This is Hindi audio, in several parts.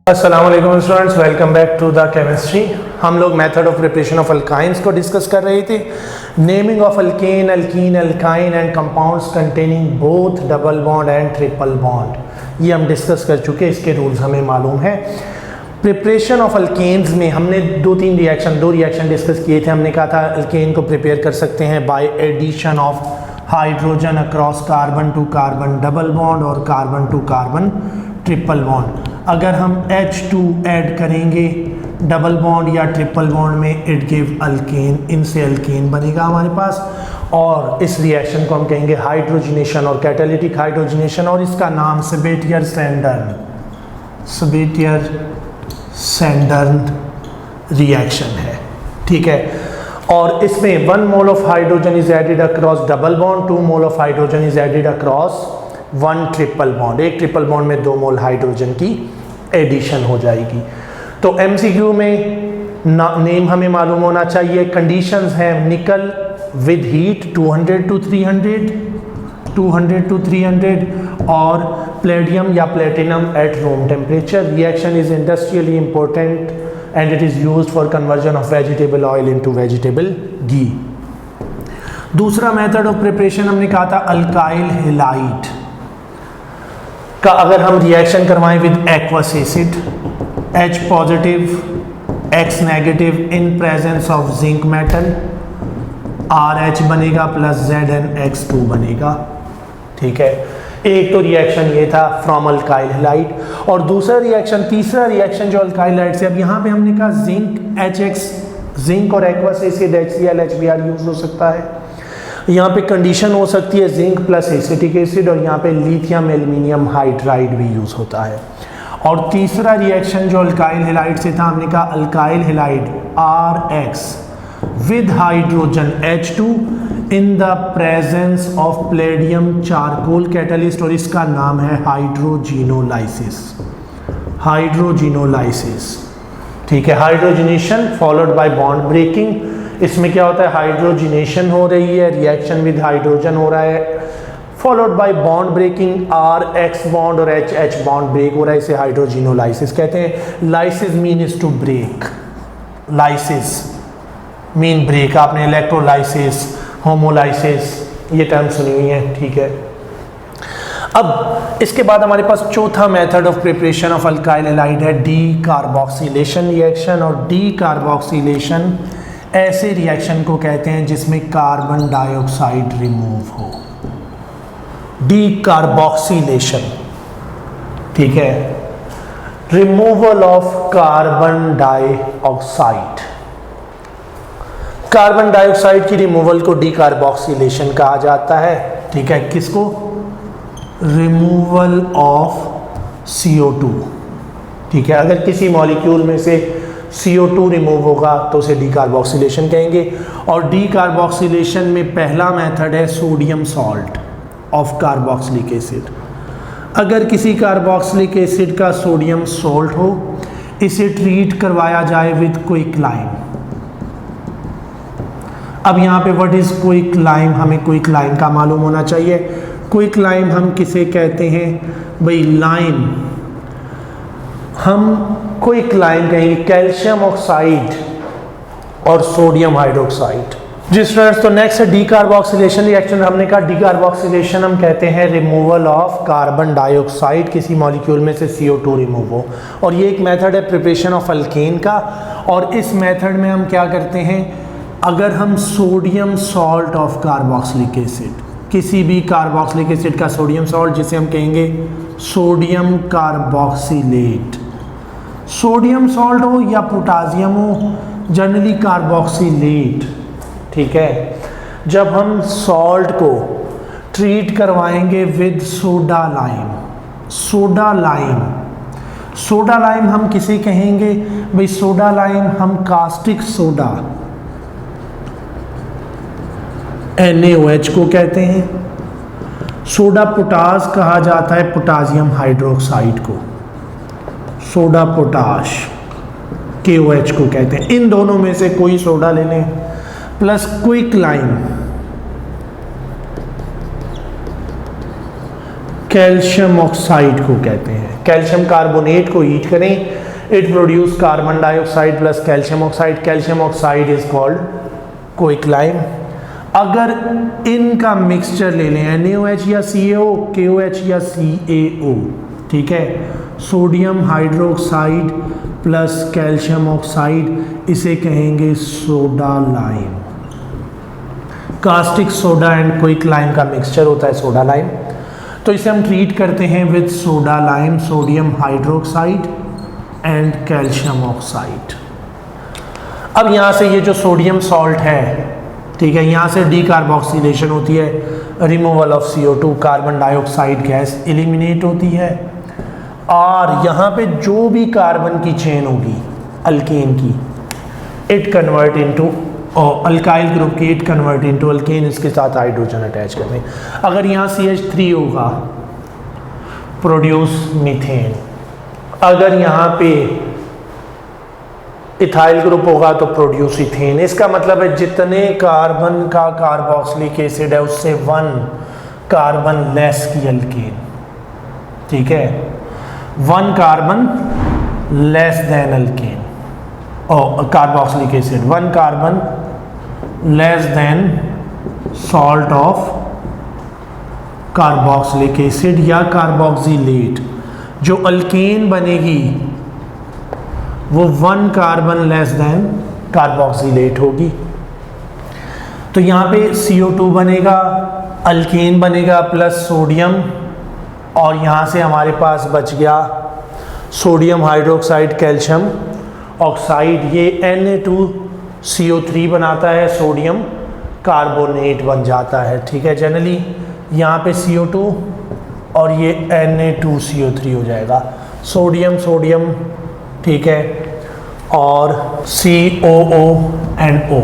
अस्सलाम वालेकुम students, welcome back to the chemistry. हम लोग method of preparation of alkynes को डिस्कस कर रहे थे। Naming of alkane, alkene, alkyne and compounds containing both double bond and triple bond, ये हम डिस्कस कर चुके हैं, इसके रूल्स हमें मालूम है। प्रिपरेशन ऑफ अल्केन्स में हमने दो रिएक्शन डिस्कस किए थे। हमने कहा था अल्केन को प्रिपेयर कर सकते हैं by addition of hydrogen across carbon to carbon double bond और carbon to carbon triple bond. अगर हम H2 ऐड करेंगे डबल बॉन्ड या ट्रिपल बॉन्ड में, इट गिव अल्केन, इनसे अल्केन बनेगा हमारे पास। और इस रिएक्शन को हम कहेंगे हाइड्रोजनेशन और कैटालिटिक हाइड्रोजनेशन, और इसका नाम सेबेटियर-सैंडर्न रिएक्शन है। ठीक है, और इसमें 1 mole of hydrogen is added across double bond, 2 mole of hydrogen is added across 1 triple bond. एक ट्रिपल बॉन्ड में 2 मोल हाइड्रोजन की एडिशन हो जाएगी। तो MCQ में नेम हमें मालूम होना चाहिए। कंडीशंस हैं निकल विद हीट 200 to 300 और प्लेडियम या platinum at room temperature. Reaction is industrially important and it is used for conversion of vegetable oil into vegetable ghee. दूसरा मेथड ऑफ प्रिपरेशन हमने कहा था अल्काइल हैलाइड का। अगर हम रिएक्शन करवाएं with aqueous acid, H positive X negative in presence of zinc metal, RH बनेगा प्लस ZnX2 बनेगा। ठीक है, एक तो रिएक्शन ये था फ्रॉम अल्काइल हैलाइड। और दूसरा रिएक्शन, तीसरा रिएक्शन जो अल्काइल हैलाइड से, अब यहाँ पे हमने कहा जिंक HX, जिंक और aqueous acid HCl HBr use हो सकता है। यहाँ पे कंडीशन हो सकती है जिंक प्लस एसिटिक एसिड, और यहाँ पे लिथियम एल्यूमिनियम हाइड्राइड भी यूज होता है। और तीसरा रिएक्शन जो अल्काइल हैलाइड से था, हमने कहा alkyl halide RX with hydrogen H2 in the presence of palladium charcoal catalyst, और इसका नाम है हाइड्रोजिनोलाइसिस। ठीक है, hydrogenation followed by bond breaking. इसमें क्या होता है, हाइड्रोजनेशन हो रही है, रिएक्शन विद हाइड्रोजन हो रहा है, followed by bond breaking, RX bond और HH बॉन्ड ब्रेक हो रहा है, इसे हाइड्रोजिनोलाइसिस कहते हैं। Lysis mean is to break, lysis mean break. आपने इलेक्ट्रोलाइसिस, होमोलाइसिस ये टर्म सुनी हुई है। ठीक है, अब इसके बाद हमारे पास चौथा method of preparation of alkyl halide है डी कार्बोक्सिलेशन रिएक्शन। और डी कार्बोक्सिलेशन ऐसे रिएक्शन को कहते हैं जिसमें कार्बन डाइऑक्साइड रिमूव हो, डी कार्बोक्सिलेशन। ठीक है, removal of carbon dioxide, carbon dioxide की रिमूवल को डी कार्बोक्सिलेशन कहा जाता है। ठीक है, किसको, रिमूवल ऑफ CO2। ठीक है, अगर किसी मॉलिक्यूल में से CO2 रिमूव होगा तो उसे डी कार्बोक्सिलेशन कहेंगे। और डी कार्बोक्सिलेशन में पहला मेथड है sodium salt of carboxylic acid. अगर किसी कार्बोक्सिलिक एसिड का सोडियम सॉल्ट हो, इसे ट्रीट करवाया जाए विद क्विकलाइम। अब यहाँ पे व्हाट इज क्विकलाइम, हमें क्विकलाइम का मालूम होना चाहिए। क्विकलाइम हम किसे कहते हैं भाई, लाइम हम क्विकलाइम कहेंगे कैल्शियम ऑक्साइड और सोडियम हाइड्रोक्साइड। जी स्टूडेंट्स, तो नेक्स्ट है डी कार्बोक्सिलेशन रिएक्शन। हमने कहा डी कार्बोक्सिलेशन हम कहते हैं रिमूवल ऑफ कार्बन डाइऑक्साइड, किसी मॉलिक्यूल में से CO2 रिमूव हो। और ये एक मेथड है प्रिपरेशन ऑफ अल्केन का। और इस मेथड में हम क्या करते हैं, अगर हम sodium salt of carboxylic acid, किसी भी कार्बोक्सिलिक एसिड का सोडियम सॉल्ट, जिसे हम कहेंगे सोडियम कार्बोक्सिलेट, सोडियम सॉल्ट हो या पोटासियम हो, जनरली कार्बोक्सिलेट। ठीक है, जब हम सॉल्ट को ट्रीट करवाएंगे विद सोडा लाइम हम किसे कहेंगे भाई, सोडा लाइम हम कास्टिक सोडा NaOH को कहते हैं। सोडा पोटाश कहा जाता है पोटासियम हाइड्रोक्साइड को, सोडा पोटाश। KOH को कहते हैं। इन दोनों में से कोई सोडा ले लें plus quick lime calcium oxide को कहते हैं। कैल्शियम कार्बोनेट को हीट करें, it produce carbon dioxide plus calcium oxide. Calcium oxide is called quick lime. अगर इनका मिक्सचर ले लें NaOH या CaO, KOH या CaO, ठीक है, sodium hydroxide plus calcium oxide, इसे कहेंगे soda lime. Caustic soda and quick lime का मिक्सचर होता है सोडा लाइम। तो इसे हम ट्रीट करते हैं with soda lime, sodium hydroxide and calcium oxide. अब यहाँ से ये जो सोडियम सॉल्ट है, ठीक है, यहाँ से डीकार्बोक्सिलेशन होती है, removal of CO2, carbon dioxide gas eliminate होती है, और यहाँ पे जो भी कार्बन की चेन होगी अल्केन की, it convert into alkyl group की, इट कन्वर्ट इनटू अल्केन, इसके साथ हाइड्रोजन अटैच करते हैं। अगर यहाँ CH3 होगा प्रोड्यूस मीथेन, अगर यहाँ पे इथाइल ग्रुप होगा तो प्रोड्यूस इथेन। इसका मतलब है जितने कार्बन का कार्बोक्सिलिक एसिड है उससे 1 कार्बन लेस की अल्केन, ठीक है, 1 कार्बन लेस देन अल्केन और carboxylic acid, 1 carbon less than salt of carboxylic acid या कार्बोक्सिलेट। जो अल्केन बनेगी वो 1 कार्बन लेस देन कार्बोक्सिलेट होगी। तो यहाँ पे CO2 बनेगा, अल्केन बनेगा प्लस सोडियम, और यहाँ से हमारे पास बच गया सोडियम हाइड्रोक्साइड कैल्शियम ऑक्साइड। ये Na2CO3 बनाता है, सोडियम कार्बोनेट बन जाता है, ठीक है। जनरली यहाँ पे CO2 और ये Na2CO3 हो जाएगा, सोडियम सोडियम, ठीक है, और COO एंड O।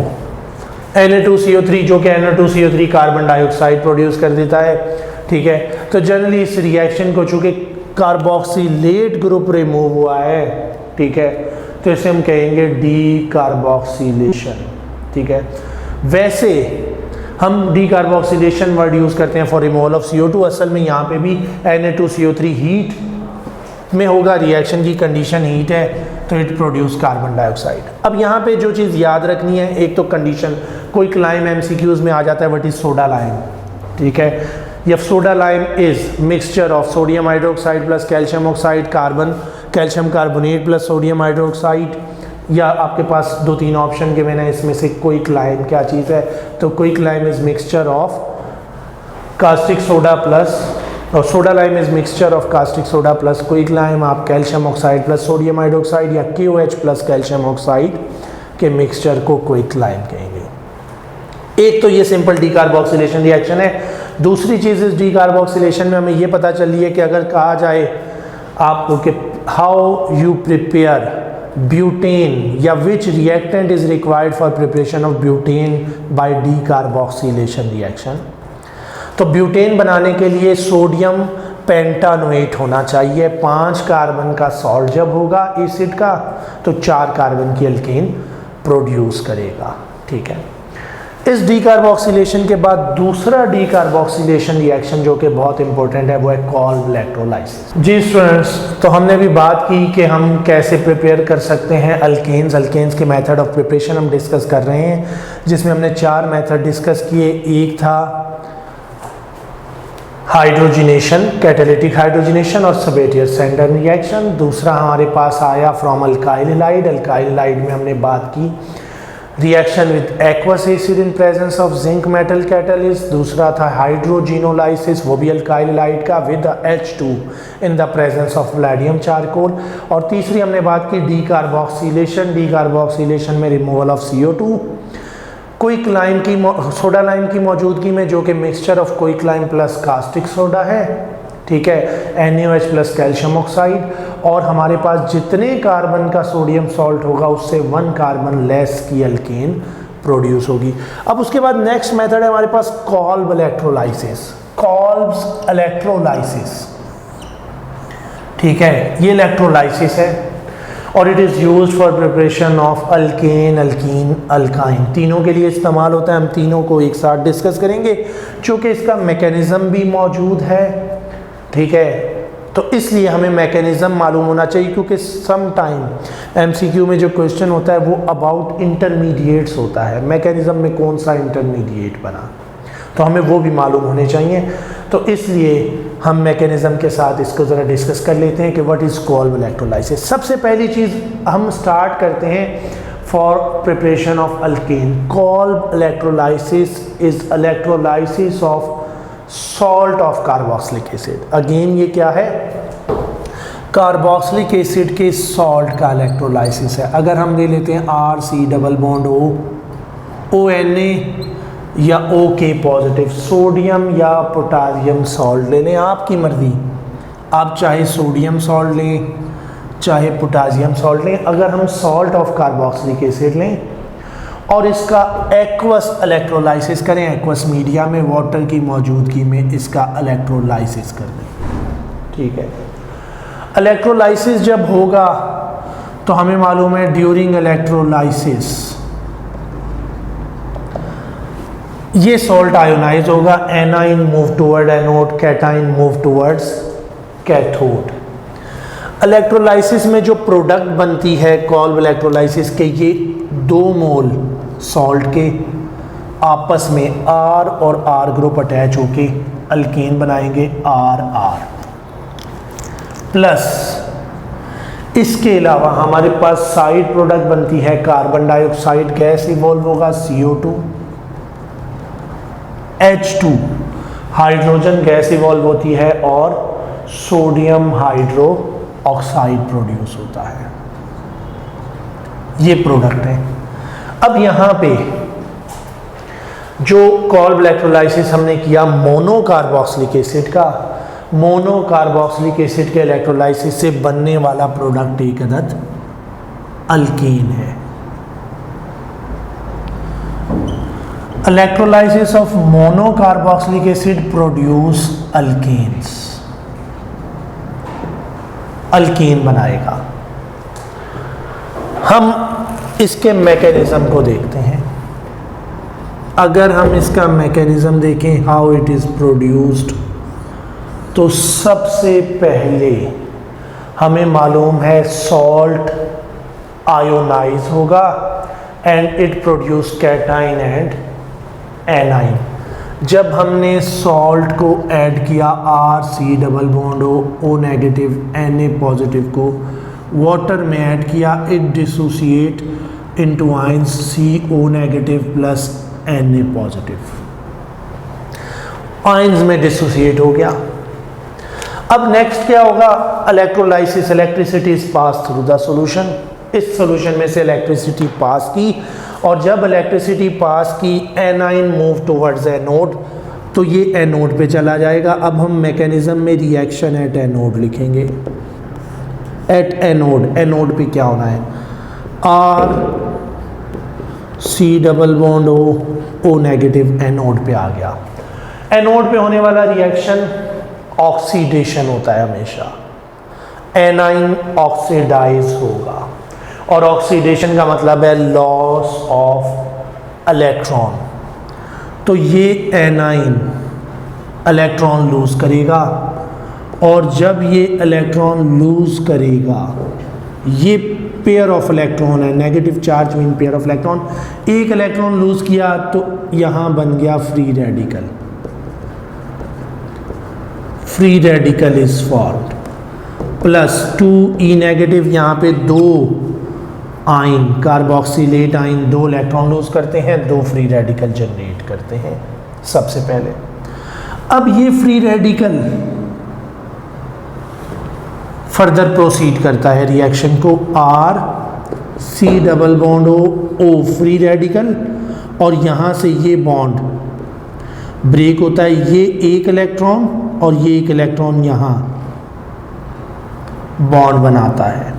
Na2CO3 जो कि Na2CO3 कार्बन डाइऑक्साइड प्रोड्यूस कर देता है, ठीक है। तो जनरली इस रिएक्शन को चूंकि कार्बोक्सिलेट ग्रुप रिमूव हुआ है, ठीक है, तो इसे हम कहेंगे डीकार्बोक्सिलेशन, ठीक है। वैसे हम डीकार्बोक्सिलेशन वर्ड यूज़ करते हैं फॉर रिमूवल ऑफ CO2, असल में यहाँ पे भी Na2CO3 हीट में होगा, रिएक्शन की कंडीशन हीट है तो इट प्रोड्यूस कार्बन डाइऑक्साइड। अब यहाँ पे जो चीज़ याद रखनी है, एक तो कंडीशन क्विक लाइम MCQs में आ जाता है, व्हाट इज सोडा लाइम, ठीक है। यह soda lime is mixture of sodium hydroxide plus calcium oxide, carbon calcium carbonate plus sodium hydroxide, या आपके पास 2-3 ऑप्शन के मैंने इसमें से क्विक लाइम क्या चीज़ है, तो quick lime is mixture of caustic soda plus, और soda lime is mixture of caustic soda plus quick lime, आप calcium oxide plus sodium hydroxide या KOH प्लस कैल्शियम ऑक्साइड के मिक्सचर को क्विक लाइम कहेंगे। एक तो ये सिंपल डीकार्बोक्सिलेशन रिएक्शन है। दूसरी चीज़ इस डीकार्बोक्सिलेशन में हमें ये पता चली है कि अगर कहा जाए आपको कि हाउ यू प्रिपेयर ब्यूटेन या which reactant is required for preparation of butane by decarboxylation reaction, तो ब्यूटेन बनाने के लिए सोडियम पेंटानोएट होना चाहिए। 5 कार्बन का सॉल्ट जब होगा एसिड का तो 4 कार्बन की अल्केन प्रोड्यूस करेगा, ठीक है। इस डीकार्बोक्सिलेशन के बाद दूसरा डीकार्बोक्सिलेशन रिएक्शन जो कि बहुत इंपॉर्टेंट है वो है कॉल्ड इलेक्ट्रोलाइसिस। जी स्टूडेंट्स, तो हमने भी बात की कि हम कैसे प्रिपेयर कर सकते हैं अल्केन्स के मेथड ऑफ प्रिपरेशन हम डिस्कस कर रहे हैं, जिसमें हमने 4 मेथड डिस्कस किए। एक था हाइड्रोजिनेशन, कैटालिटिक हाइड्रोजिनेशन और सबेटियर-सैंडर रिएक्शन। दूसरा हमारे पास आया फ्रॉम अल्काइल हैलाइड में हमने बात की reaction with aqueous acid in presence of zinc metal catalyst. दूसरा था हाइड्रोजिनोलाइसिस, वो भी अल्काइल हैलाइड का, with H2 in the presence of palladium charcoal. और तीसरी हमने बात की डीकार्बोक्सिलेशन में removal of CO2 quick lime की, सोडा लाइम की मौजूदगी में, जो कि mixture of quick lime plus caustic soda है, ठीक है, NaOH प्लस कैल्शियम ऑक्साइड। और हमारे पास जितने कार्बन का सोडियम सॉल्ट होगा उससे 1 कार्बन लेस की अल्केन प्रोड्यूस होगी। अब उसके बाद नेक्स्ट मेथड है हमारे पास कॉल्ब इलेक्ट्रोलाइसिस, ठीक है, ये इलेक्ट्रोलाइसिस है। और it is used for preparation of alkane, alkene, alkyne, तीनों के लिए इस्तेमाल होता है। हम तीनों को एक साथ डिस्कस करेंगे चूँकि इसका मैकेनिज़्म भी मौजूद है, ठीक है, तो इसलिए हमें मैकेनिज़्म मालूम होना चाहिए, क्योंकि सम टाइम एमसीक्यू में जो क्वेश्चन होता है वो अबाउट इंटरमीडिएट्स होता है, मैकेनिज़्म में कौन सा इंटरमीडिएट बना, तो हमें वो भी मालूम होने चाहिए। तो इसलिए हम मैकेनिज़्म के साथ इसको ज़रा डिस्कस कर लेते हैं कि व्हाट इज़ कोल्ब इलेक्ट्रोलाइसिस। सबसे पहली चीज़ हम स्टार्ट करते हैं for preparation of alkane. Kolb electrolysis is electrolysis of salt of carboxylic acid. Again ये क्या है, कार्बोक्सिलिक एसिड के सॉल्ट का इलेक्ट्रोलाइसिस है। अगर हम ले लेते हैं RC डबल बॉन्ड ONA या OK पॉजिटिव, सोडियम या पोटासियम सॉल्ट ले लें, आपकी मर्ज़ी, आप चाहे सोडियम सॉल्ट लें चाहे पोटासियम सॉल्ट लें। अगर हम सॉल्ट ऑफ कार्बोक्सिलिक एसिड लें और इसका एक्वस इलेक्ट्रोलाइसिस करें, एक्वस मीडिया में वाटर की मौजूदगी में इसका इलेक्ट्रोलाइसिस कर दें, ठीक है। इलेक्ट्रोलाइसिस जब होगा तो हमें मालूम है ड्यूरिंग इलेक्ट्रोलाइसिस ये सॉल्ट आयोनाइज होगा, A9 move toward anode, cation move towards cathode. Electrolysis में जो प्रोडक्ट बनती है कोल्ब इलेक्ट्रोलाइसिस के, ये 2 मोल सॉल्ट के आपस में R और R ग्रुप अटैच होके अल्केन बनाएंगे RR प्लस। इसके अलावा हमारे पास साइड प्रोडक्ट बनती है कार्बन डाइऑक्साइड गैस इवॉल्व होगा CO2, H2 hydrogen gas evolve होती है और सोडियम हाइड्रो ऑक्साइड प्रोड्यूस होता है। ये प्रोडक्ट है। अब यहाँ पे जो कोल्ब इलेक्ट्रोलाइसिस हमने किया मोनोकार्बोक्सिलिक एसिड का, मोनोकार्बोक्सिलिक एसिड के इलेक्ट्रोलाइसिस से बनने वाला प्रोडक्ट एक अदद अल्केन है। Electrolysis of monocarboxylic acid produce alkanes, alkane बनाएगा। हम इसके मैकेनिज्म को देखते हैं। अगर हम इसका मैकेनिज्म देखें हाउ इट इज़ प्रोड्यूस्ड, तो सबसे पहले हमें मालूम है सॉल्ट आयोनाइज होगा and it produce cation and A9. जब हमने सॉल्ट को ऐड किया RC double bond O negative Na positive को वाटर में ऐड किया, it dissociate into ions CO negative plus Na positive, ions में डिसोसिएट हो गया। अब नेक्स्ट क्या होगा, electrolysis, electricity is pass through the solution. इस सॉल्यूशन में से इलेक्ट्रिसिटी पास की और जब इलेक्ट्रिसिटी पास की एनाइन मूव टुवर्ड्स एनोड, तो ये एनोड पे चला जाएगा। अब हम मैकेनिज्म में रिएक्शन एट एनोड लिखेंगे। एट एनोड, एनोड पे क्या होना है, RC double bond O negative anode पे आ गया। एनोड पे होने वाला रिएक्शन ऑक्सीडेशन होता है हमेशा, एनाइन ऑक्सीडाइज होगा और ऑक्सीडेशन का मतलब है लॉस ऑफ इलेक्ट्रॉन। तो ये एनाइन इलेक्ट्रॉन लूज करेगा और जब ये इलेक्ट्रॉन लूज करेगा, ये पेयर ऑफ इलेक्ट्रॉन है, negative charge mean pair of electron, एक इलेक्ट्रॉन लूज किया तो यहाँ बन गया free radical, free radical is formed plus 2E negative, यहाँ पे 2 ion carboxylate ion 2 electron lose करते हैं, 2 फ्री रेडिकल जनरेट करते हैं सबसे पहले। अब ये फ्री रेडिकल फर्दर प्रोसीड करता है रिएक्शन को, RC double bond O free radical और यहाँ से ये बॉन्ड ब्रेक होता है, ये एक इलेक्ट्रॉन और ये एक इलेक्ट्रॉन यहाँ बॉन्ड बनाता है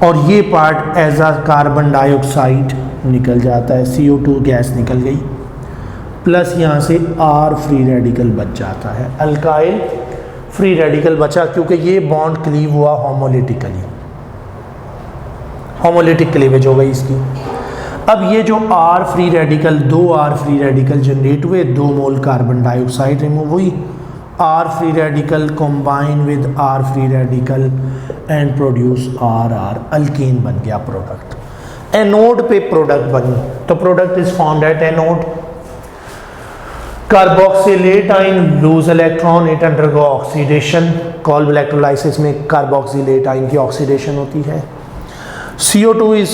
और ये part as a carbon dioxide निकल जाता है, CO2 गैस निकल गई, प्लस यहाँ से R फ्री रेडिकल बच जाता है, अल्काइल फ्री रेडिकल बचा क्योंकि ये बॉन्ड क्लीव हुआ होमोलिटिकली। होमोलिटिक क्लीवेज हो गई इसकी। अब ये जो R free radical, 2 R free radical generate हुए, 2 मोल कार्बन डाइऑक्साइड रिमूव हुई, R free radical combine with R free radical and produce RR, alkene बन गया प्रोडक्ट। एनोड पे प्रोडक्ट बनी, तो product is found at anode. Carboxylate ion lose electron, it undergo oxidation. Kolbe electrolysis में कार्बोक्सिलेट आयन की ऑक्सीडेशन होती है। CO2 is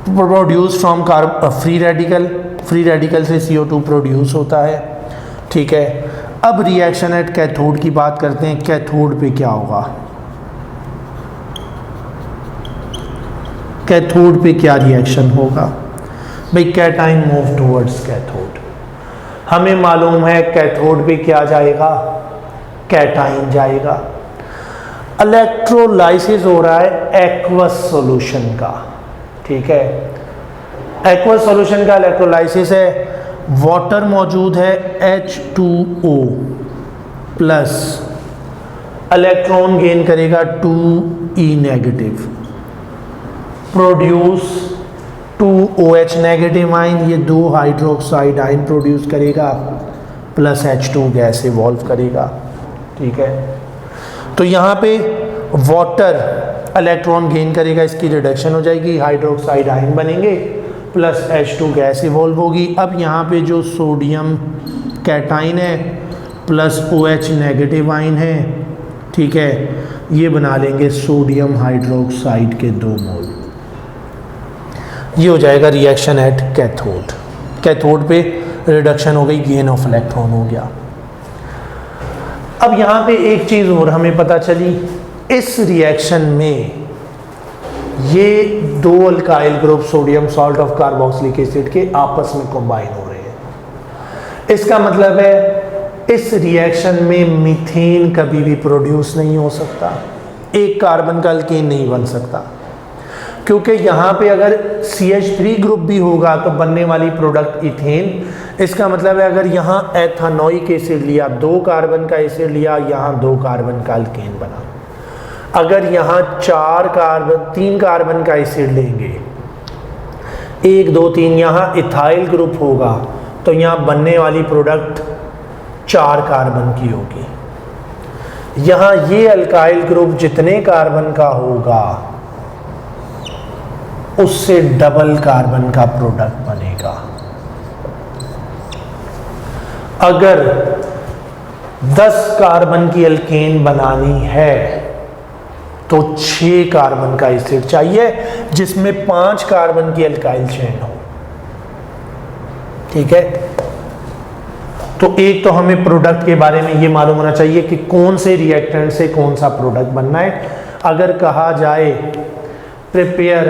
produce from free radical, free radical से CO2 प्रोड्यूस होता है, ठीक है। अब रिएक्शन एट कैथोड की बात करते हैं। कैथोड पे क्या होगा, कैथोड पे क्या रिएक्शन होगा भाई, कैटाइन मूव टुवर्ड्स कैथोड। हमें मालूम है कैथोड पे क्या जाएगा, कैटाइन जाएगा। इलेक्ट्रोलाइसिस हो रहा है एक्वस सॉल्यूशन का, ठीक है। एक्वस सॉल्यूशन का इलेक्ट्रोलाइसिस है, वाटर मौजूद है, H2O प्लस, इलेक्ट्रॉन गेन करेगा 2E negative, produce 2OH negative ion, ये 2 हाइड्रोक्साइड आयन प्रोड्यूस करेगा, प्लस H2 गैस इवॉल्व करेगा, ठीक है। तो यहाँ पे वाटर इलेक्ट्रॉन गेन करेगा, इसकी रिडक्शन हो जाएगी, हाइड्रोक्साइड आयन बनेंगे, प्लस H2 गैस इवॉल्व होगी। अब यहाँ पे जो सोडियम कैटाइन है प्लस OH नेगेटिव आयन है, ठीक है, ये बना लेंगे सोडियम हाइड्रोक्साइड के 2 मोल। ये हो जाएगा रिएक्शन एट कैथोड। कैथोड पे रिडक्शन हो गई, गेन ऑफ इलेक्ट्रॉन हो गया। अब यहाँ पे एक चीज़ और हमें पता चली, इस रिएक्शन में ये 2 alkyl group sodium salt of carboxylic acid के आपस में कंबाइन हो रहे हैं। इसका मतलब है इस रिएक्शन में मीथेन कभी भी प्रोड्यूस नहीं हो सकता, एक कार्बन का अल्केन नहीं बन सकता, क्योंकि यहाँ पे अगर CH3 ग्रुप भी होगा तो बनने वाली प्रोडक्ट इथेन। इसका मतलब है अगर यहाँ एथानोइक एसिड लिया, 2 कार्बन का एसिड लिया, यहाँ 2 कार्बन का अल्केन बना। अगर यहाँ 3 कार्बन का एसिड लेंगे, 1 2 3, यहाँ इथाइल ग्रुप होगा, तो यहाँ बनने वाली प्रोडक्ट 4 कार्बन की होगी। यहाँ ये अल्काइल ग्रुप जितने कार्बन का होगा उससे डबल कार्बन का प्रोडक्ट बनेगा। अगर 10 कार्बन की अल्केन बनानी है तो 6 कार्बन का एसिड चाहिए जिसमें 5 कार्बन की अल्काइल चेन हो, ठीक है। तो एक तो हमें प्रोडक्ट के बारे में ये मालूम होना चाहिए कि कौन से रिएक्टेंट से कौन सा प्रोडक्ट बनना है। अगर कहा जाए प्रिपेयर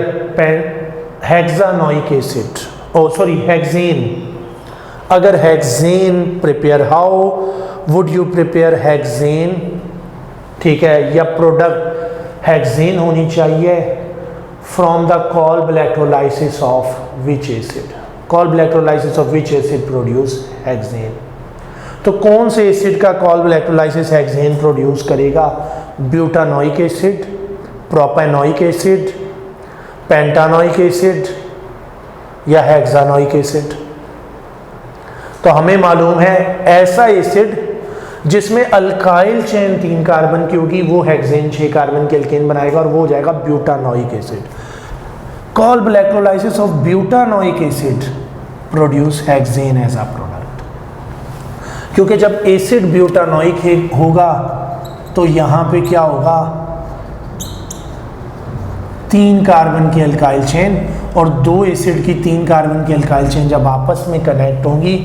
हेक्सानोइक एसिड, हेक्सेन, अगर hexane prepare, how would you prepare hexane, ठीक है, या प्रोडक्ट हेक्सेन होनी चाहिए from the Kolbe electrolysis of which acid, Kolbe electrolysis of which acid produce hexane. तो कौन से एसिड का कॉल्ब इलेक्ट्रोलाइसिस हेक्सेन प्रोड्यूस करेगा, butanoic acid, propanoic acid, pentanoic acid या हेक्सानोइक एसिड। तो हमें मालूम है ऐसा एसिड जिसमें अल्काइल चेन 3 कार्बन की होगी वो हेक्सेन 6 कार्बन के अल्केन बनाएगा और वो हो जाएगा butanoic acid. Kolbe electrolysis of butanoic acid produce hexane as a product, क्योंकि जब एसिड ब्यूटानोइक होगा तो यहाँ पे क्या होगा, 3 कार्बन की अल्काइल चेन और 2 एसिड की 3 कार्बन की अल्काइल चेन जब आपस में कनेक्ट होंगी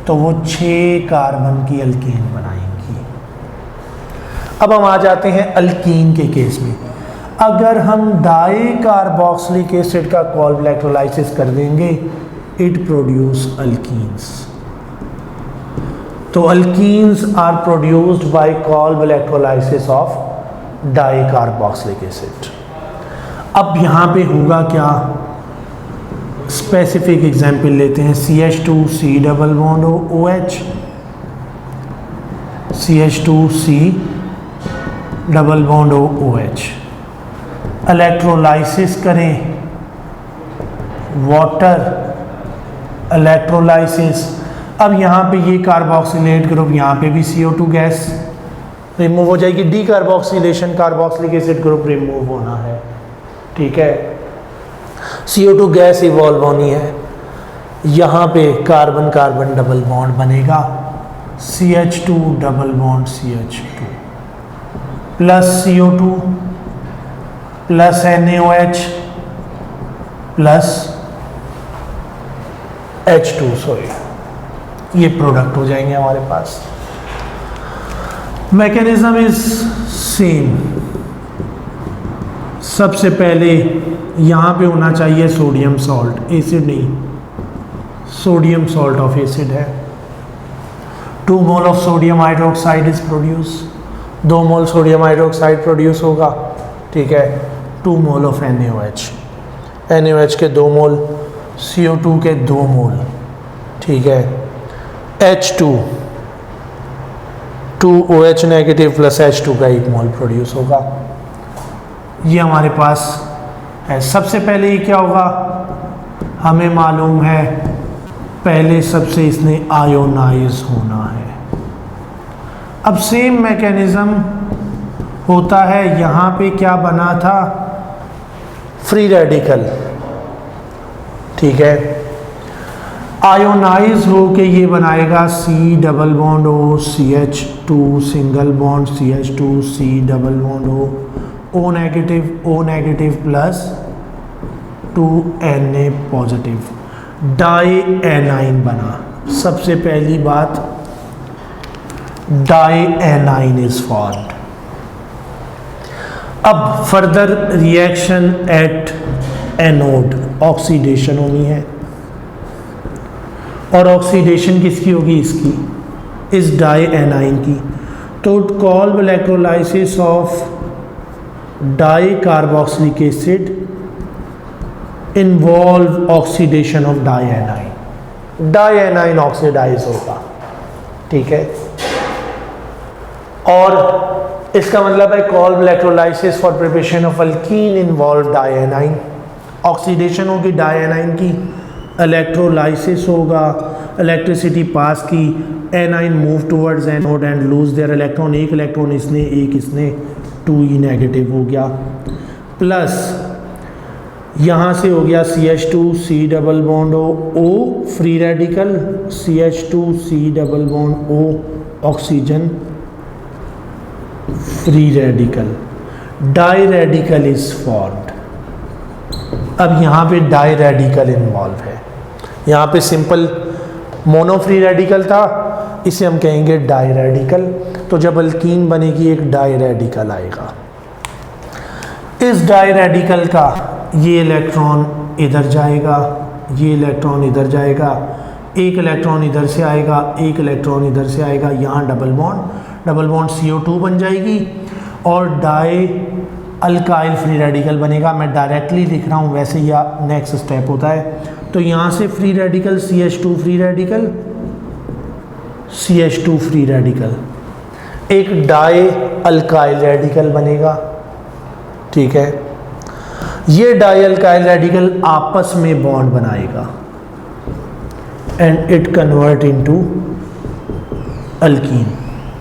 तो वो 6 कार्बन की अल्केन बनाएंगी। अब हम आ जाते हैं अल्कीन के केस में। अगर हम डाई कार्बोक्सिलिक एसिड का कॉल्ब इलेक्ट्रोलाइसिस कर देंगे, इट प्रोड्यूस अल्कीन्स। तो alkenes are produced by Kolbe electrolysis of di carboxylic acid. अब यहाँ पे होगा क्या, स्पेसिफिक एग्जाम्पल लेते हैं, CH2C double bond OH, CH2C double bond OH। Electrolysis करें, वाटर इलेक्ट्रोलाइसिस। अब यहाँ पे ये कार्बोक्सिलेट ग्रुप, यहाँ पे भी CO2 गैस रिमूव हो जाएगी, D carboxylation, carboxylic acid group remove होना है, ठीक है। CO2 गैस इवॉल्व होनी है, यहाँ पे कार्बन कार्बन डबल बॉन्ड बनेगा, CH2 double bond CH2 plus CO2 plus NaOH plus H2, sorry, ये प्रोडक्ट हो जाएंगे हमारे पास। Mechanism is same. सबसे पहले यहाँ पे होना चाहिए सोडियम सॉल्ट, एसिड नहीं, सोडियम सॉल्ट ऑफ एसिड है। 2 mole of sodium hydroxide is produce, 2 mole sodium hydroxide produce होगा, ठीक है। 2 मोल ऑफ NaOH, NaOH के 2 मोल, CO2 के 2 मोल, ठीक है। H2 2OH negative plus H2 का 1 मोल प्रोड्यूस होगा, ये हमारे पास है। सबसे पहले ये क्या होगा, हमें मालूम है पहले सबसे इसने आयोनाइज होना है। अब सेम मैकेनिज्म होता है, यहाँ पे क्या बना था, फ्री रेडिकल, ठीक है। आयोनाइज हो के ये बनाएगा C double bond O CH2 single bond CH2 C double bond O negative plus 2Na positive, dianion बना। सबसे पहली बात, डाई एनाइन इज फॉर्म्ड। अब further reaction at anode, oxidation होनी है, और ऑक्सीडेशन किसकी होगी, इसकी, इस डाई एनाइन की। तो Kolbe electrolysis of di carboxylic acid involve oxidation of di anion, di anion oxidise होगा, ठीक है। और इसका मतलब है Kolbe electrolysis for preparation of alkene involve di anion, oxidation होगी डाई एनाइन की, इलेक्ट्रोलाइसिस होगा, इलेक्ट्रिसिटी पास की, anion move towards anode and lose their electron, एक इलेक्ट्रॉन इसने, एक इसने, 2e नेगेटिव हो गया, प्लस यहाँ से हो गया CH2 C double bond O free radical, CH2 C double bond O oxygen free radical, diradical is formed. अब यहाँ पे डाई रेडिकल इन्वॉल्व है, यहाँ पे सिंपल मोनो फ्री रेडिकल था, इसे हम कहेंगे डाई रेडिकल। तो जब अल्कीन बनेगी एक डाई रेडिकल आएगा, इस डाई रेडिकल का ये इलेक्ट्रॉन इधर जाएगा, ये इलेक्ट्रॉन इधर जाएगा, एक इलेक्ट्रॉन इधर से आएगा, एक इलेक्ट्रॉन इधर से आएगा, यहाँ डबल बॉन्ड CO2 बन जाएगी और डाई अल्काइल फ्री रेडिकल बनेगा। मैं डायरेक्टली लिख रहा हूँ, वैसे या नेक्स्ट स्टेप होता है। तो यहाँ से free radical CH2 free radical, CH2 free radical, एक डाई अल्काइल रेडिकल बनेगा, ठीक है। ये डाई अल्काइल रेडिकल आपस में बॉन्ड बनाएगा and it convert into alkyne,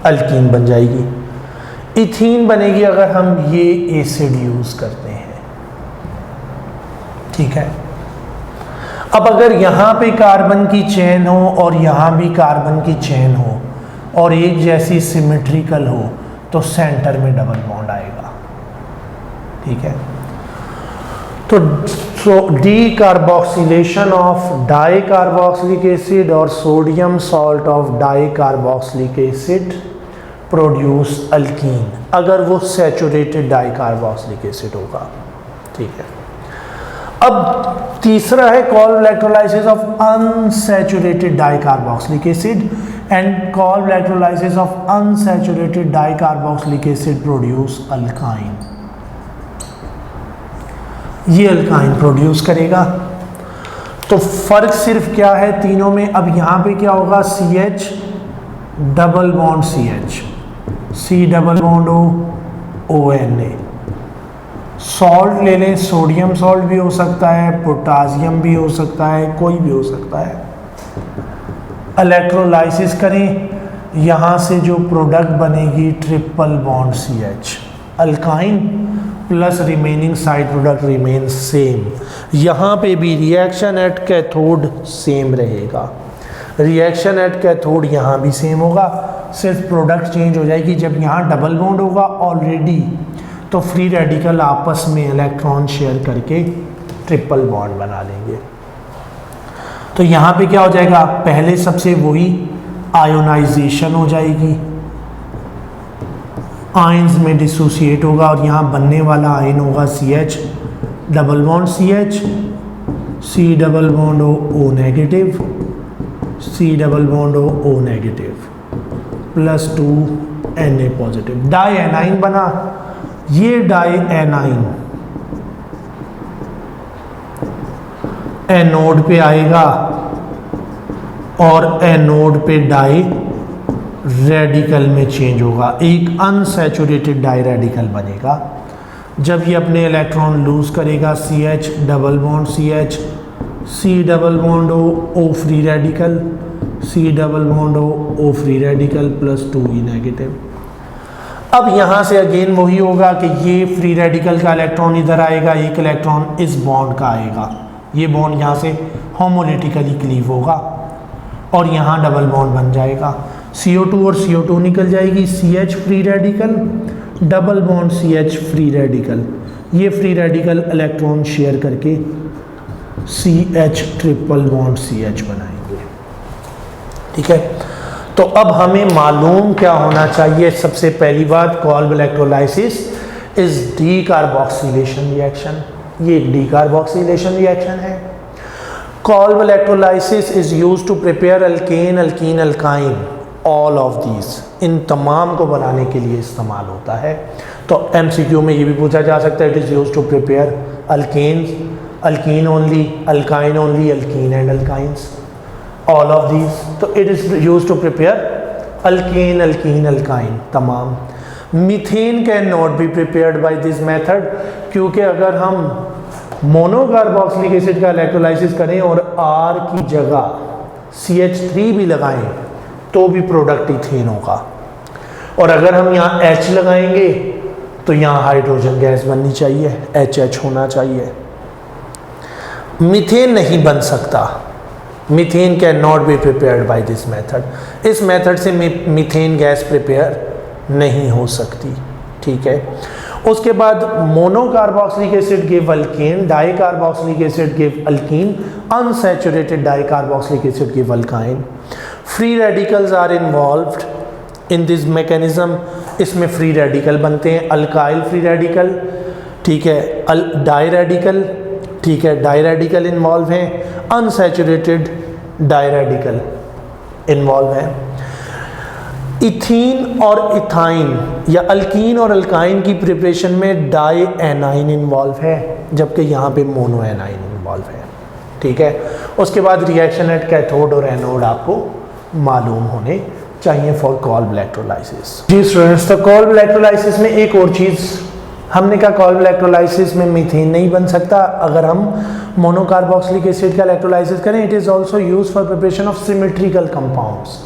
alkyne बन जाएगी। इथीन बनेगी अगर हम ये एसिड यूज करते हैं, ठीक है। अब अगर यहाँ पे कार्बन की चेन हो और यहाँ भी कार्बन की चेन हो और एक जैसी सिमेट्रिकल हो तो सेंटर में डबल बॉन्ड आएगा, ठीक है। तो decarboxylation of di carboxylic acid और sodium salt of di carboxylic acid produce alkene, अगर वो सैचुरेटेड डाई कार्बोक्सिलिक एसिड होगा, ठीक है। अब तीसरा है Kolbe electrolysis of unsaturated di carboxylic acid and Kolbe electrolysis of unsaturated di carboxylic acid produce alkyne. ये अल्काइन प्रोड्यूस करेगा। तो फर्क सिर्फ क्या है तीनों में, अब यहाँ पे क्या होगा, CH double bond CH, C double bond O, ONA, salt ले लें, सोडियम सॉल्ट भी हो सकता है, पोटासियम भी हो सकता है, कोई भी हो सकता है। इलेक्ट्रोलाइसिस करें, यहाँ से जो प्रोडक्ट बनेगी triple bond CH, alkyne plus remaining side product remain same. यहाँ पे भी रिएक्शन एट कैथोड सेम रहेगा, रिएक्शन एट कैथोड यहाँ भी सेम होगा, सिर्फ प्रोडक्ट चेंज हो जाएगी। जब यहाँ डबल बॉन्ड होगा ऑलरेडी, तो फ्री रेडिकल आपस में इलेक्ट्रॉन शेयर करके ट्रिपल बॉन्ड बना लेंगे। तो यहाँ पे क्या हो जाएगा, पहले सबसे वही आयोनाइजेशन हो जाएगी, आयंस में डिसोसिएट होगा और यहाँ बनने वाला आयन होगा CH, double bond CH, C double bond O negative, C double bond O negative plus 2 Na positive, dianion बना। ये डाई एनाइन एनोड पे आएगा और एनोड पे डाई रेडिकल में चेंज होगा, एक अनसैचुरेटेड डाई रेडिकल बनेगा। जब ये अपने इलेक्ट्रॉन लूज करेगा, CH double bond CH, C double bond O free radical, C double bond O free radical plus 2E negative. अब यहाँ से अगेन वही होगा कि ये फ्री रेडिकल का इलेक्ट्रॉन इधर आएगा, एक इलेक्ट्रॉन इस बॉन्ड का आएगा, ये बॉन्ड यहाँ से होमोलिटिकली क्लीव होगा और यहाँ डबल बॉन्ड बन जाएगा, CO2 और CO2 निकल जाएगी, CH free radical, double bond CH free radical, ये फ्री रेडिकल इलेक्ट्रॉन शेयर करके CH ट्रिपल बॉन्ड CH बनाएंगे। ठीक है, तो अब हमें मालूम क्या होना चाहिए, सबसे पहली बात, Kolbe electrolysis is decarboxylation reaction, ये डी कार्बोक्सिलेशन रिएक्शन है। Kolbe electrolysis is used to prepare alkane, alkene, alkyne, all of these, इन तमाम को बनाने के लिए इस्तेमाल होता है। तो MCQ में ये भी पूछा जा सकता है, it is used to prepare alkanes, alkene only, alkyne only, alkene and alkynes, all of these। तो it is used to prepare alkane, alkene, alkyne तमाम। Methane can not B prepared by this method, क्योंकि अगर हम मोनोकार्बोक्सिलिक एसिड का इलेक्ट्रोलाइसिस करें और R की जगह CH3 भी लगाएं तो भी प्रोडक्ट इथेन होगा, और अगर हम यहाँ H लगाएंगे तो यहाँ हाइड्रोजन गैस बननी चाहिए, HH होना चाहिए। मीथेन नहीं बन सकता, methane can not be prepared by this method, इस मेथड से मीथेन गैस प्रिपेयर नहीं हो सकती। ठीक है, उसके बाद monocarboxylic acid give alkane, di carboxylic acid give alkene, unsaturated di carboxylic acid give alkyne. Free radicals are involved in this mechanism, इसमें फ्री रेडिकल बनते हैं, अल्काइल फ्री रेडिकल, ठीक है, डाई रेडिकल, ठीक है, डाई रेडिकल इन्वॉल्व हैं, अनसैचुरेटेड डाई रेडिकल इन्वॉल्व है। इथीन और इथाइन या अल्कीन और अल्काइन की प्रिपरेशन में डाई एनाइन इन्वॉल्व है, जबकि यहाँ पे मोनो एनाइन इन्वॉल्व है। ठीक है, उसके बाद रिएक्शन एट कैथोड और एनोड आपको मालूम होने चाहिए फॉर कोल्ब इलेक्ट्रोलाइसिस। जी स्टूडेंट्स, तो कोल्ब इलेक्ट्रोलाइसिस में एक और चीज़ हमने कहा, कोल्ब इलेक्ट्रोलाइसिस में मीथेन नहीं बन सकता अगर हम मोनोकार्बोक्सिलिक एसिड का इलेक्ट्रोलाइसिस करें। It is also use for preparation of symmetrical compounds,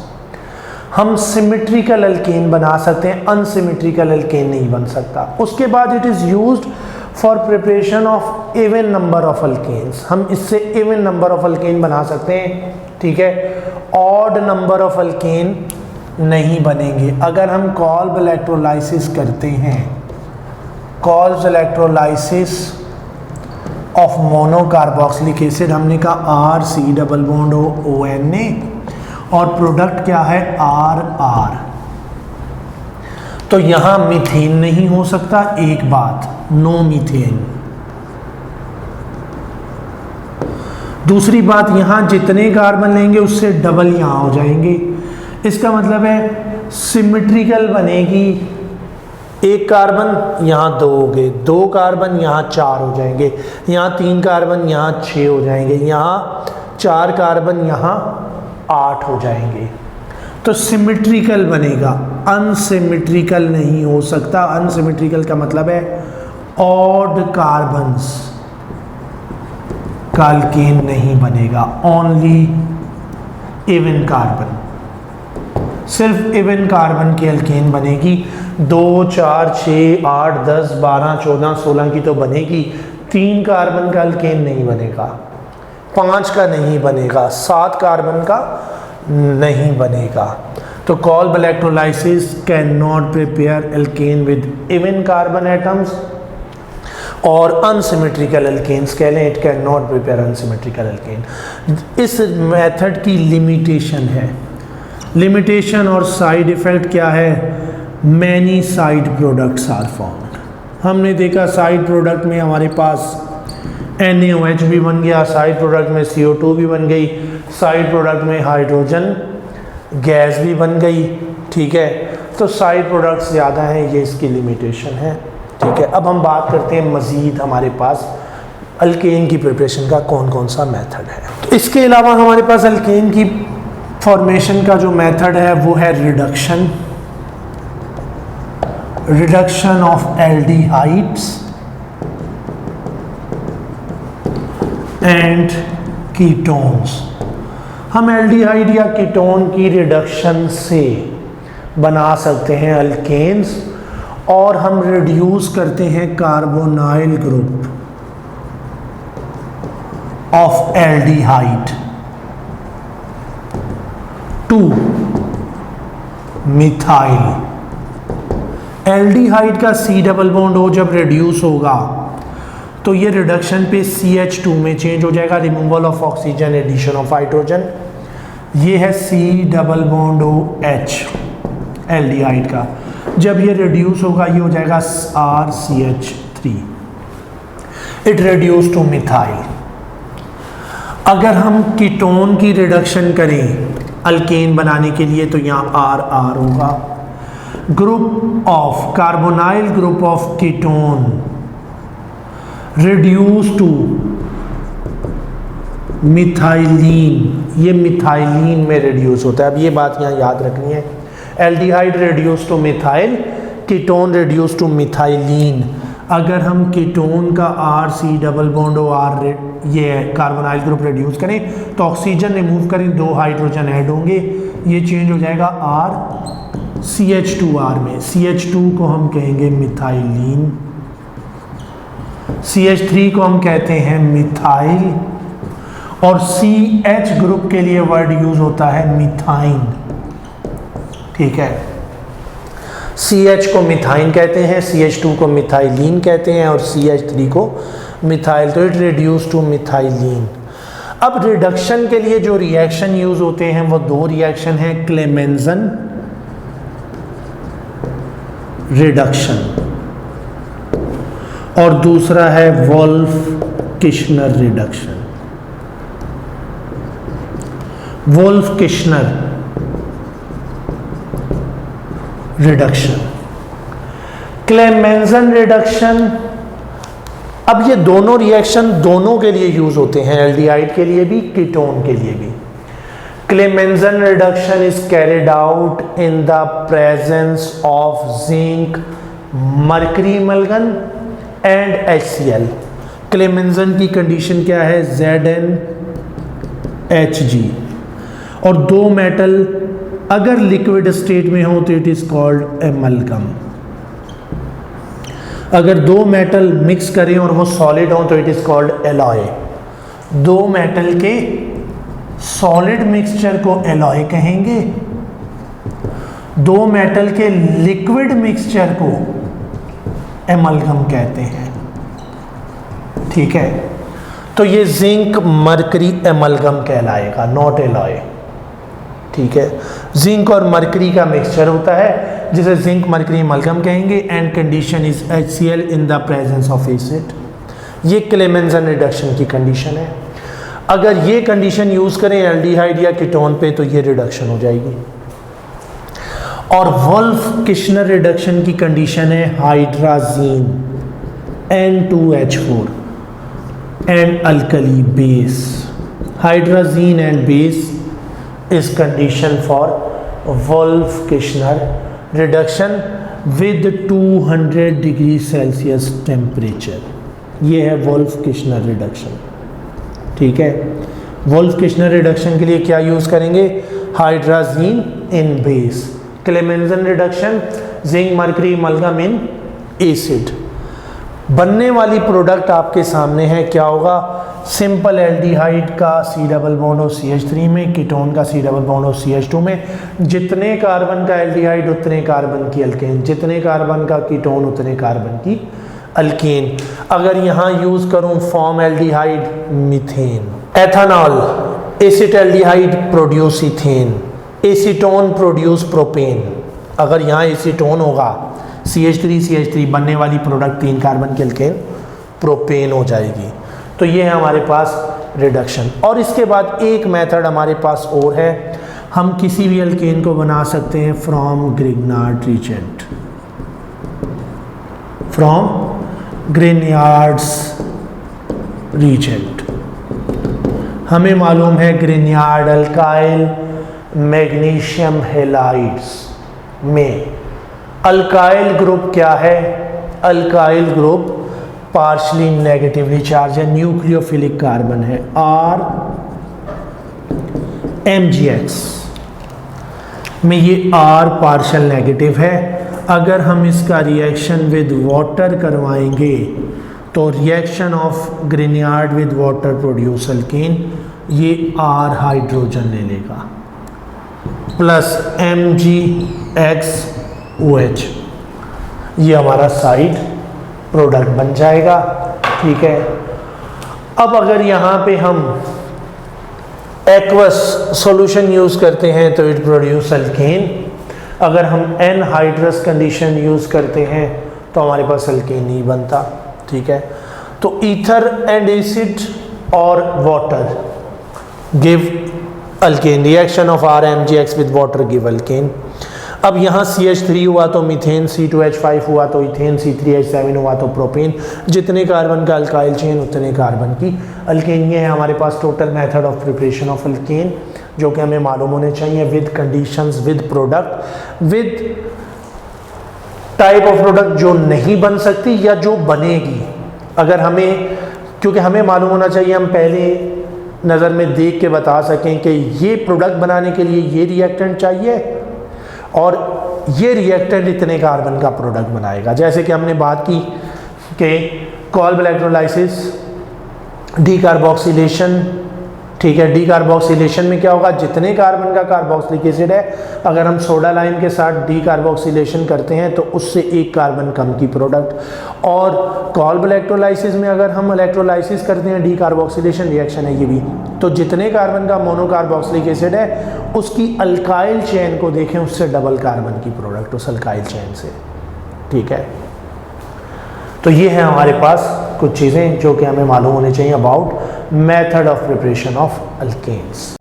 हम सिमेट्रिकल अल्केन बना सकते हैं, अनसिमेट्रिकल अल्केन नहीं बन सकता। उसके बाद it is used for preparation of even number of alkanes, हम इससे इवन नंबर ऑफ अल्केन बना सकते हैं। ठीक है, ऑड नंबर ऑफ अल्केन नहीं बनेंगे। अगर हम कोल्ब इलेक्ट्रोलाइसिस करते हैं, Kolb electrolysis of monocarboxylic acid, हमने कहा RC डबल बॉन्ड ONA और प्रोडक्ट क्या है RR, तो यहां मीथेन नहीं हो सकता, एक बात, नो मीथेन। दूसरी बात, यहां जितने कार्बन लेंगे उससे डबल यहां हो जाएंगे, इसका मतलब है सिमेट्रिकल बनेगी, एक कार्बन यहाँ 2 हो गए, 2 कार्बन यहाँ 4 हो जाएंगे, यहाँ 3 कार्बन यहाँ 6 हो जाएंगे, यहाँ 4 कार्बन यहाँ 8 हो जाएंगे, तो सिमेट्रिकल बनेगा, अनसिमेट्रिकल नहीं हो सकता। अनसिमेट्रिकल का मतलब है ऑड कार्बन्स का अल्केन नहीं बनेगा, ओनली इवन कार्बन, सिर्फ इवन कार्बन की अल्केन बनेगी। 2, 4, 6, 8, 10, 12, 14, 16 की तो बनेगी, 3 कार्बन का अल्केन नहीं बनेगा, 5 का नहीं बनेगा, 7 कार्बन का नहीं बनेगा। तो Kolb electrolysis cannot prepare alkane with even carbon atoms और unsymmetrical alkanes कह लें, it cannot prepare unsymmetrical alkane। इस मेथड की लिमिटेशन है, लिमिटेशन और साइड इफेक्ट क्या है? Many side products are found. हमने देखा साइड प्रोडक्ट में हमारे पास NaOH भी बन गया, साइड प्रोडक्ट में CO2 भी बन गई, साइड प्रोडक्ट में हाइड्रोजन गैस भी बन गई, ठीक है। तो साइड प्रोडक्ट्स ज़्यादा हैं, ये इसकी लिमिटेशन है, ठीक है। अब हम बात करते हैं मज़ीद हमारे पास अल्केन की प्रिपरेशन का कौन कौन सा मेथड है। तो इसके अलावा हमारे पास अल्केन की फॉर्मेशन का जो मेथड है वो है reduction, reduction of aldehydes and ketones. हम एल्डिहाइड या कीटोन की रिडक्शन से बना सकते हैं अल्केन्स, और हम रिड्यूस करते हैं carbonyl group of aldehyde two methyl. Aldehyde का C डबल बॉन्ड O जब रिड्यूस होगा तो ये रिडक्शन पे CH2 में चेंज हो जाएगा, removal of oxygen, addition of hydrogen. ये है C double bond OH aldehyde का, जब ये रिड्यूस होगा ये हो जाएगा RCH3, it reduce to methyl. अगर हम कीटोन की रिडक्शन करें अल्केन बनाने के लिए तो यहाँ RR होगा, group of carbonyl group of ketone reduce to methylene, ये मिथाइलिन में रिड्यूस होता है। अब ये बात यहाँ याद रखनी है, aldehyde reduce to methyl, ketone reduce to methylene. अगर हम कीटोन का RC डबल बॉन्ड OR ये कार्बोनाइल ग्रुप रिड्यूस करें तो ऑक्सीजन रिमूव करें, 2 हाइड्रोजन ऐड होंगे, ये चेंज हो जाएगा RCH2R में। CH2 को हम कहेंगे मिथाइलिन, CH3 को हम कहते हैं मिथाइल, और CH ग्रुप के लिए वर्ड यूज होता है मिथाइन, ठीक है। CH को मिथाइन कहते हैं, CH2 को मिथाइलिन कहते हैं, और CH3 को मिथाइल, तो इट रिड्यूस टू मिथाइलिन। अब रिडक्शन के लिए जो रिएक्शन यूज होते हैं वो 2 रिएक्शन है, क्लेमेंजन रिडक्शन और दूसरा है Wolff Kishner reduction. Wolff Kishner reduction, Clemmensen reduction. अब ये दोनों रिएक्शन दोनों के लिए यूज होते हैं, एल्डिहाइड के लिए भी, कीटोन के लिए भी। Clemmensen reduction is carried out in the presence of zinc, mercury amalgam and HCl। Clemmensen की कंडीशन क्या है? ZnHg, और 2 मेटल अगर लिक्विड स्टेट में हो तो इट इज कॉल्ड एमलगम। अगर 2 मेटल मिक्स करें और वो सॉलिड हो तो it is called alloy. 2 metal के सॉलिड मिक्सचर को एलॉय कहेंगे, 2 मेटल के लिक्विड मिक्सचर को एमलगम कहते हैं, ठीक है। तो ये जिंक मरकरी एमलगम कहलाएगा, नॉट एलॉय, ठीक है। जिंक और मरकरी का मिक्सचर होता है जिसे जिंक मरकरी एमलगम कहेंगे, and condition is HCl in the presence of acid. ये क्लेमेंजन रिडक्शन की कंडीशन है। अगर ये कंडीशन यूज करें एल्डिहाइड या कीटोन पे तो ये रिडक्शन हो जाएगी। और वोल्फ-किश्नर रिडक्शन की कंडीशन है hydrazine N2H4 and alkali base. Hydrazine and base is condition for Wolff-Kishner reduction. With 200 degree Celsius temperature. ये है वोल्फ-किश्नर रिडक्शन। ठीक है, वोल्फ-किश्नर रिडक्शन के लिए क्या यूज़ करेंगे? Hydrazine in base. Clemmensen reduction, zinc mercury amalgam in acid. बनने वाली प्रोडक्ट आपके सामने है, क्या होगा? सिंपल एल्डिहाइड का C डबल बॉन्ड और CH3 में, कीटोन का C डबल बॉन्ड और CH2 में। जितने कार्बन का एल्डिहाइड उतने कार्बन की अल्केन, जितने कार्बन का कीटोन उतने कार्बन की अल्केन। अगर यहाँ यूज़ करूँ form aldehyde, methane. Ethanol, acetaldehyde produce ethane, acetone produce propane. अगर यहाँ एसीटोन होगा CH3 बनने वाली प्रोडक्ट 3 कार्बन की अल्केन प्रोपेन हो जाएगी। तो ये है हमारे पास रिडक्शन। और इसके बाद एक मेथड हमारे पास और है, हम किसी भी अल्केन को बना सकते हैं from Grignard reagent, from Grignard's reagent. हमें मालूम है ग्रिग्नार्ड अल्काइल मैग्नीशियम हैलाइड्स में अल्काइल ग्रुप क्या है? Alkyl group partially negatively charge है, न्यूक्लियोफिलिक कार्बन है RMgx में। ये R पार्शल नेगेटिव है। अगर हम इसका रिएक्शन विद वाटर करवाएंगे तो reaction of Grignard with water produce alkane, ये R हाइड्रोजन ले लेगा प्लस MgXOH, ये हमारा साइड प्रोडक्ट बन जाएगा। ठीक है, अब अगर यहाँ पे हम एक्वस सॉल्यूशन यूज़ करते हैं तो इट प्रोड्यूस अल्केन। अगर हम एनहाइड्रस कंडीशन यूज़ करते हैं तो हमारे पास अल्केन नहीं बनता। ठीक है, तो ईथर एंड एसिड और water give alkane. Reaction of RMgX with water give alkane. अब यहाँ CH3 हुआ तो मीथेन, C2H5 हुआ तो इथेन, C3H7 हुआ तो प्रोपेन। जितने कार्बन का अल्काइल चेन उतने कार्बन की अल्केन। ये है हमारे पास total method of preparation of alkane, जो कि हमें मालूम होने चाहिए with conditions, with product, with type of product जो नहीं बन सकती या जो बनेगी। अगर हमें, क्योंकि हमें मालूम होना चाहिए, हम पहले नज़र में देख के बता सकें कि ये प्रोडक्ट बनाने के लिए ये रिएक्टेंट चाहिए और ये रिएक्टेंट इतने कार्बन का प्रोडक्ट बनाएगा। जैसे कि हमने बात की कि कॉल्ब इलेक्ट्रोलाइसिस, डीकार्बोक्सिलेशन। ठीक है, डीकार्बोक्सिलेशन में क्या होगा? जितने कार्बन का कार्बोक्सिलिक एसिड है, अगर हम सोडा लाइम के साथ डीकार्बोक्सिलेशन करते हैं तो उससे एक कार्बन कम की प्रोडक्ट। और कॉल्ब इलेक्ट्रोलाइसिस में अगर हम इलेक्ट्रोलाइसिस करते हैं, डीकार्बोक्सिलेशन रिएक्शन है ये भी, तो जितने कार्बन का मोनोकार्बोक्सिलिक एसिड है उसकी अल्काइल चेन को देखें, उससे डबल कार्बन की प्रोडक्ट उस अल्काइल चेन से। ठीक है, तो ये है हमारे पास कुछ चीज़ें जो कि हमें मालूम होनी चाहिए about method of preparation of alkanes.